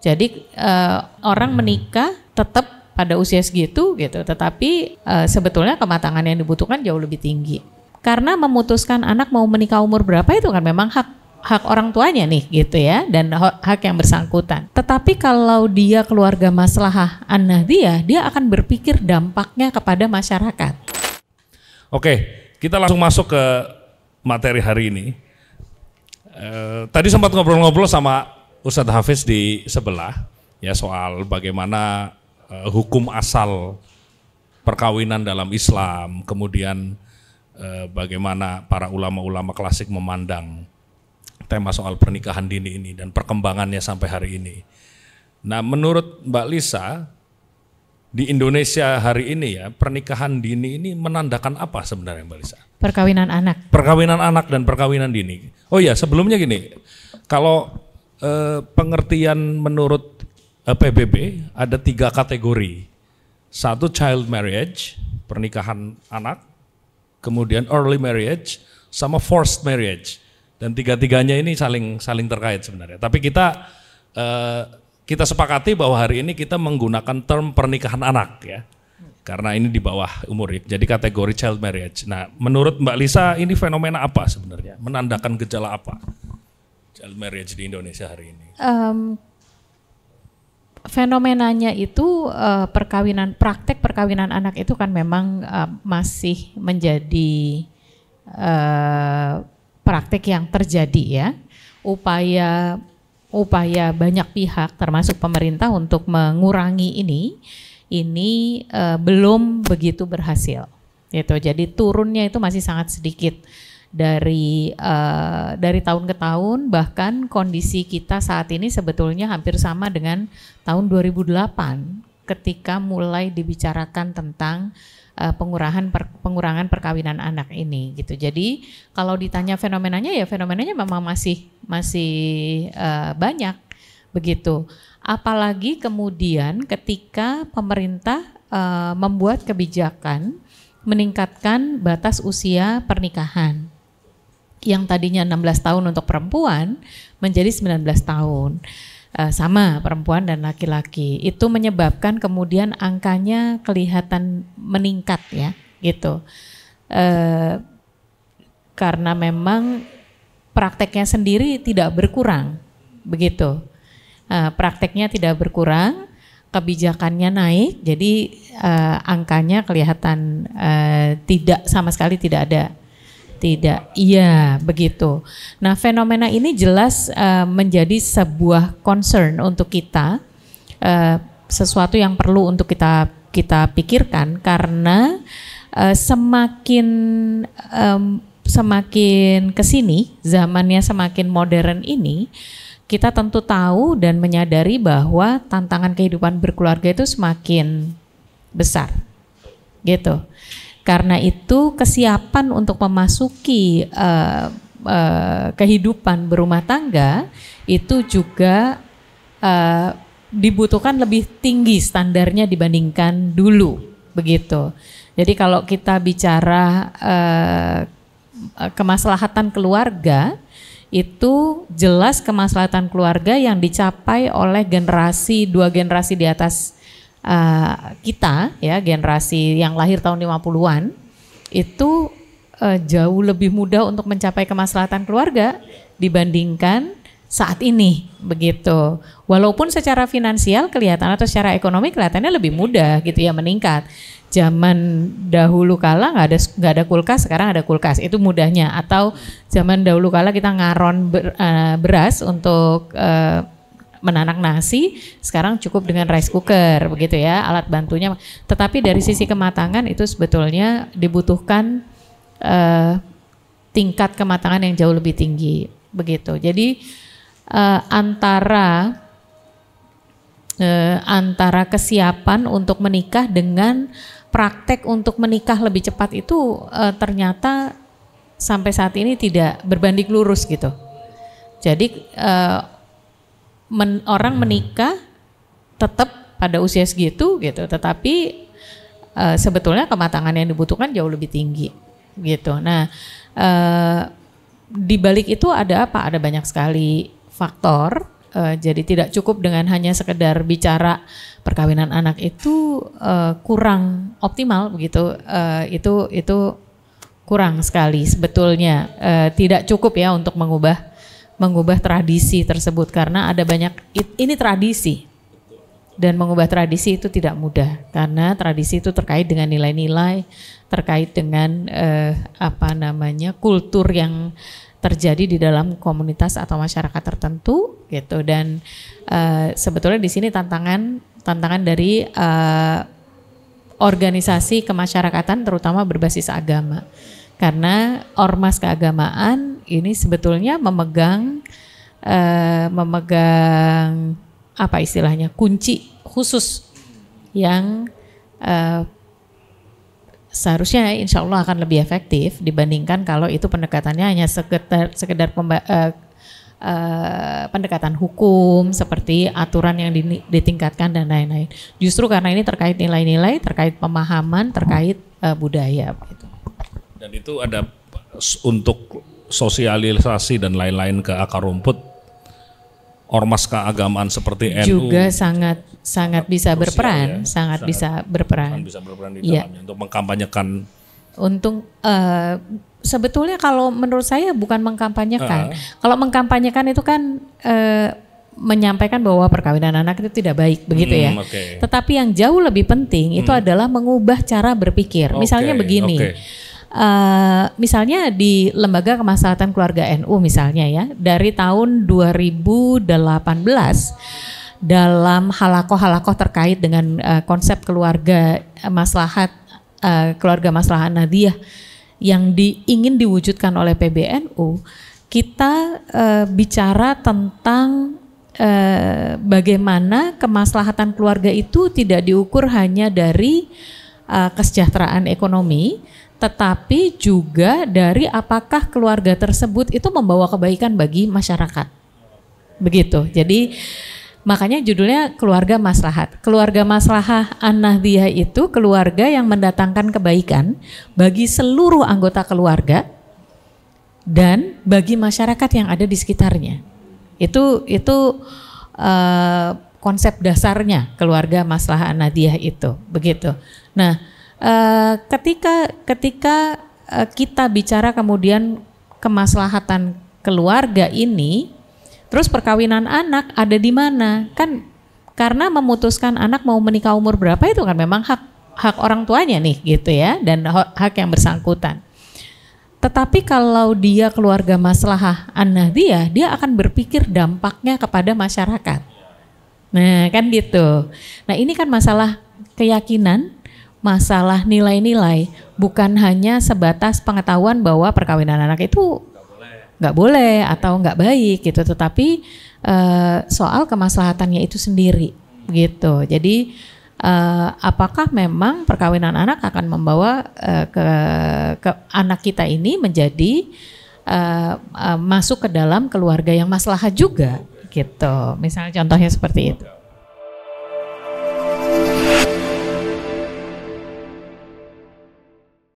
Jadi orang menikah tetap pada usia segitu gitu, tetapi sebetulnya kematangan yang dibutuhkan jauh lebih tinggi. Karena memutuskan anak mau menikah umur berapa itu kan memang hak orang tuanya nih gitu ya, dan hak yang bersangkutan. Tetapi kalau dia keluarga maslahah an-nahdiyah, dia akan berpikir dampaknya kepada masyarakat. Oke, kita langsung masuk ke materi hari ini. Tadi sempat ngobrol-ngobrol sama Ustadz Hafiz di sebelah ya soal bagaimana hukum asal perkawinan dalam Islam, kemudian bagaimana para ulama-ulama klasik memandang tema soal pernikahan dini ini dan perkembangannya sampai hari ini. Nah, menurut Mbak Lisa, di Indonesia hari ini ya, pernikahan dini ini menandakan apa sebenarnya Mbak Lisa? Perkawinan anak. Perkawinan anak dan perkawinan dini. Oh iya, sebelumnya gini, kalau pengertian menurut PBB ada 3 kategori. 1 child marriage, pernikahan anak, kemudian early marriage, sama forced marriage. Dan 3-tiganya ini saling terkait sebenarnya. Tapi kita sepakati bahwa hari ini kita menggunakan term pernikahan anak ya. Karena ini di bawah umur, jadi kategori child marriage. Nah, menurut Mbak Lisa ini fenomena apa sebenarnya? Menandakan gejala apa child marriage di Indonesia hari ini? Fenomenanya itu praktek perkawinan anak itu kan memang masih menjadi praktek yang terjadi ya. Upaya banyak pihak termasuk pemerintah untuk mengurangi ini belum begitu berhasil. Gitu. Jadi turunnya itu masih sangat sedikit dari tahun ke tahun, bahkan kondisi kita saat ini sebetulnya hampir sama dengan tahun 2008 ketika mulai dibicarakan tentang pengurangan perkawinan anak ini gitu. Jadi kalau ditanya fenomenanya ya fenomenanya memang masih banyak begitu. Apalagi kemudian ketika pemerintah membuat kebijakan meningkatkan batas usia pernikahan yang tadinya 16 tahun untuk perempuan menjadi 19 tahun. Sama perempuan dan laki-laki. Itu menyebabkan kemudian angkanya kelihatan meningkat ya gitu. Karena memang prakteknya sendiri tidak berkurang begitu. Prakteknya tidak berkurang, kebijakannya naik, jadi angkanya kelihatan sama sekali tidak ada. Tidak, iya begitu. Nah, fenomena ini jelas menjadi sebuah concern untuk kita, sesuatu yang perlu untuk kita pikirkan karena semakin kesini, zamannya semakin modern ini, kita tentu tahu dan menyadari bahwa tantangan kehidupan berkeluarga itu semakin besar, gitu. Karena itu kesiapan untuk memasuki kehidupan berumah tangga itu juga dibutuhkan lebih tinggi standarnya dibandingkan dulu, begitu. Jadi kalau kita bicara kemaslahatan keluarga, itu jelas kemaslahatan keluarga yang dicapai oleh dua generasi di atas kita ya, generasi yang lahir tahun 50-an itu jauh lebih mudah untuk mencapai kemaslahatan keluarga dibandingkan saat ini begitu. Walaupun secara finansial kelihatan atau secara ekonomi kelihatannya lebih mudah gitu ya, meningkat. Zaman dahulu kala nggak ada kulkas, sekarang ada kulkas, itu mudahnya. Atau zaman dahulu kala kita ngaron beras untuk menanak nasi, sekarang cukup dengan rice cooker begitu ya, alat bantunya. Tetapi dari sisi kematangan itu sebetulnya dibutuhkan tingkat kematangan yang jauh lebih tinggi begitu. Jadi antara kesiapan untuk menikah dengan praktek untuk menikah lebih cepat itu ternyata sampai saat ini tidak berbanding lurus gitu. Jadi orang menikah tetap pada usia segitu gitu, tetapi sebetulnya kematangan yang dibutuhkan jauh lebih tinggi gitu. Nah, di balik itu ada apa? Ada banyak sekali faktor Jadi tidak cukup dengan hanya sekedar bicara perkawinan anak itu kurang optimal begitu. Itu kurang sekali sebetulnya. Tidak cukup ya untuk mengubah tradisi tersebut karena ada banyak ini tradisi. Dan mengubah tradisi itu tidak mudah karena tradisi itu terkait dengan nilai-nilai, terkait dengan kultur yang terjadi di dalam komunitas atau masyarakat tertentu gitu. Dan sebetulnya di sini tantangan dari organisasi kemasyarakatan terutama berbasis agama. Karena ormas keagamaan ini sebetulnya memegang apa istilahnya kunci khusus yang seharusnya insya Allah akan lebih efektif dibandingkan kalau itu pendekatannya hanya sekedar pendekatan hukum seperti aturan yang ditingkatkan dan lain-lain. Justru karena ini terkait nilai-nilai, terkait pemahaman, terkait budaya. Gitu. Dan itu ada untuk sosialisasi dan lain-lain ke akar rumput. Ormas keagamaan seperti NU juga sangat bisa berperan, sangat bisa berperan di dalamnya untuk mengkampanyekan. Sebetulnya kalau menurut saya bukan mengkampanyekan. Kalau mengkampanyekan itu kan menyampaikan bahwa perkawinan anak itu tidak baik, begitu ya. Okay. Tetapi yang jauh lebih penting itu adalah mengubah cara berpikir. Misalnya begini. Misalnya di Lembaga Kemaslahatan Keluarga NU misalnya ya, dari tahun 2018 dalam halakoh terkait dengan konsep keluarga maslahat, keluarga maslahat Nahdiyah yang ingin diwujudkan oleh PBNU, kita bicara tentang bagaimana kemaslahatan keluarga itu tidak diukur hanya dari kesejahteraan ekonomi, tetapi juga dari apakah keluarga tersebut itu membawa kebaikan bagi masyarakat. Begitu. Jadi makanya judulnya keluarga maslahat. Keluarga maslahah An-Nahdiyah itu keluarga yang mendatangkan kebaikan bagi seluruh anggota keluarga dan bagi masyarakat yang ada di sekitarnya. Itu konsep dasarnya keluarga maslahah An-Nahdiyah itu. Begitu. Nah, ketika kita bicara kemudian kemaslahatan keluarga ini, terus perkawinan anak ada di mana? Kan karena memutuskan anak mau menikah umur berapa itu kan memang hak orang tuanya nih gitu ya, dan hak yang bersangkutan. Tetapi kalau dia keluarga maslahah An-Nahdiyah, dia akan berpikir dampaknya kepada masyarakat. Nah kan gitu. Nah ini kan masalah keyakinan, masalah nilai-nilai, bukan hanya sebatas pengetahuan bahwa perkawinan anak itu nggak boleh atau nggak baik gitu, tetapi soal kemaslahatannya itu sendiri gitu. Jadi apakah memang perkawinan anak akan membawa ke anak kita ini menjadi masuk ke dalam keluarga yang maslahat juga gitu. Misalnya contohnya seperti itu.